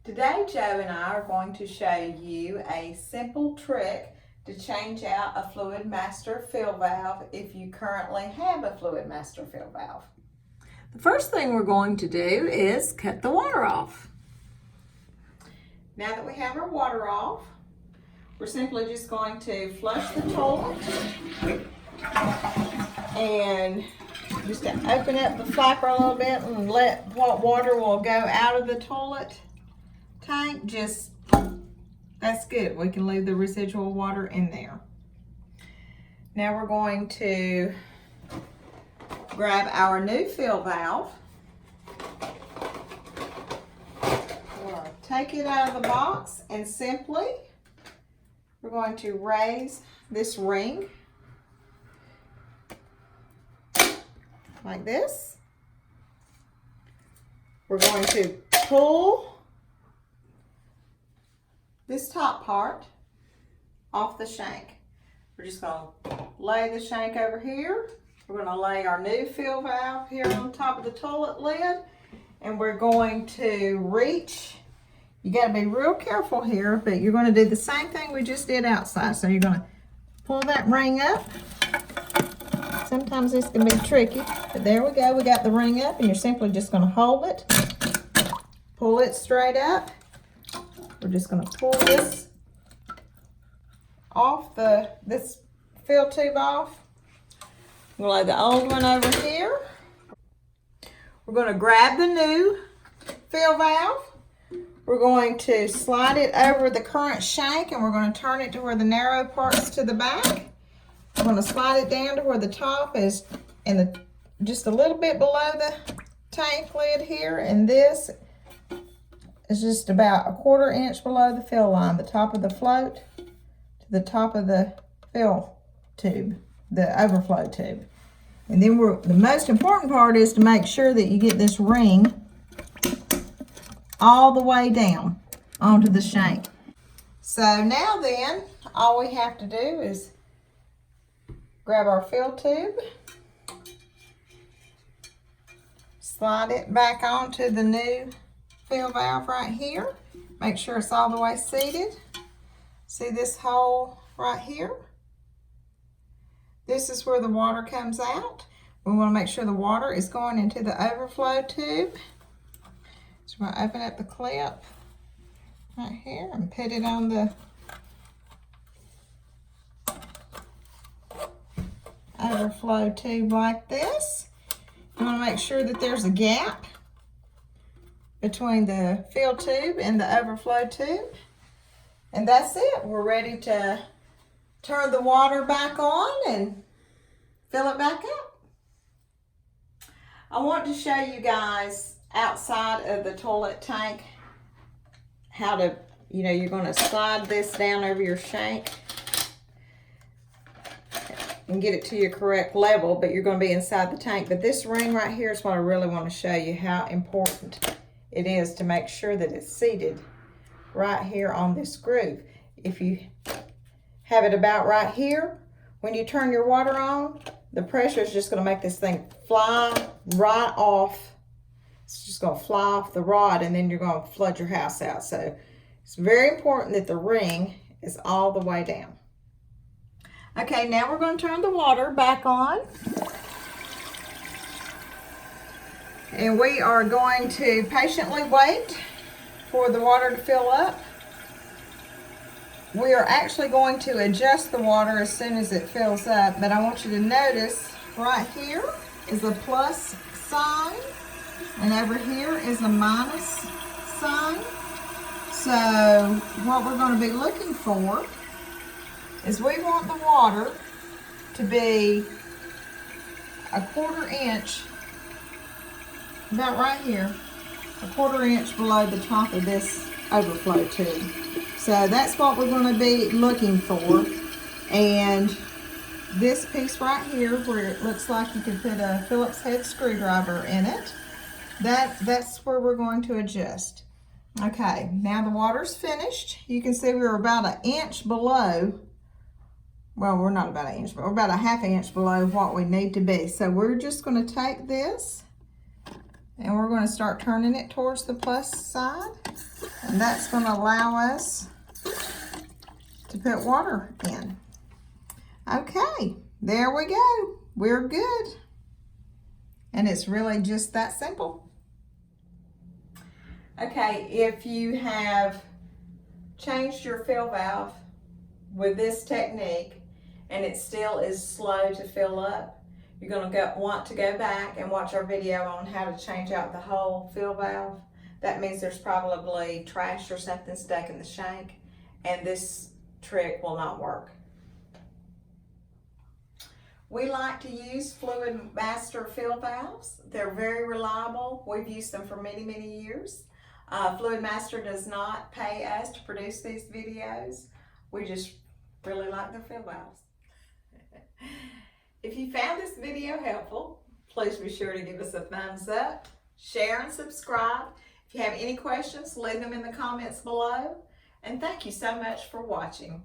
Today, Joe and I are going to show you a simple trick to change out a fluid master fill valve if you currently have a fluid master fill valve. The first thing we're going to do is cut the water off. Now that we have our water off, we're simply just going to flush the toilet and just to open up the flapper a little bit and let what water will go out of the toilet tank. That's good. We can leave the residual water in there. Now we're going to grab our new fill valve. We'll take it out of the box and simply we're going to raise this ring like this. We're going to pull this top part off the shank. We're just going to lay the shank over here. We're going to lay our new fill valve here on top of the toilet lid, and we're going to reach. You got to be real careful here, but you're going to do the same thing we just did outside. So you're going to pull that ring up. Sometimes this can be tricky, but there we go. We got the ring up, and you're simply just going to hold it, pull it straight up. We're just going to pull this off, this fill tube off. We'll lay the old one over here. We're going to grab the new fill valve. We're going to slide it over the current shank, and we're going to turn it to where the narrow part's to the back. We're going to slide it down to where the top is, and just a little bit below the tank lid here, and this is just about 1/4 inch below the fill line, the top of the float to the top of the fill tube, the overflow tube. And then the most important part is to make sure that you get this ring all the way down onto the shank. So now then, all we have to do is grab our fill tube, slide it back onto the new fill valve right here. Make sure it's all the way seated. See this hole right here? This is where the water comes out. We want to make sure the water is going into the overflow tube. So we're going to open up the clip right here and put it on the overflow tube like this. You want to make sure that there's a gap between the fill tube and the overflow tube. And that's it. We're ready to turn the water back on and fill it back up. I want to show you guys outside of the toilet tank how to, you're going to slide this down over your shank and get it to your correct level, but you're going to be inside the tank. But this ring right here is what I really want to show you, how important it is to make sure that it's seated right here on this groove. If you have it about right here, when you turn your water on, the pressure is just going to make this thing fly right off. It's just going to fly off the rod, and then you're going to flood your house out. So it's very important that the ring is all the way down. Okay, now we're going to turn the water back on. And we are going to patiently wait for the water to fill up. We are actually going to adjust the water as soon as it fills up, but I want you to notice right here is a plus sign, and over here is a minus sign. So what we're going to be looking for is we want the water to be 1/4 inch, about right here, 1/4 inch below the top of this overflow tube. So that's what we're going to be looking for. And this piece right here, where it looks like you could put a Phillips head screwdriver in it, that's where we're going to adjust. Okay, now the water's finished. You can see we're about 1 inch below. Well, we're not about 1 inch, but we're about 1/2 inch below what we need to be. So we're just going to take this and we're going to start turning it towards the plus side. And that's going to allow us to put water in. Okay, there we go. We're good. And it's really just that simple. Okay, if you have changed your fill valve with this technique and it still is slow to fill up, you're going to want to go back and watch our video on how to change out the whole fill valve. That means there's probably trash or something stuck in the shank, and this trick will not work. We like to use Fluid Master fill valves. They're very reliable. We've used them for many, many years. Fluid Master does not pay us to produce these videos. We just really like their fill valves. If you found this video helpful, please be sure to give us a thumbs up, share and subscribe. If you have any questions, leave them in the comments below. And thank you so much for watching.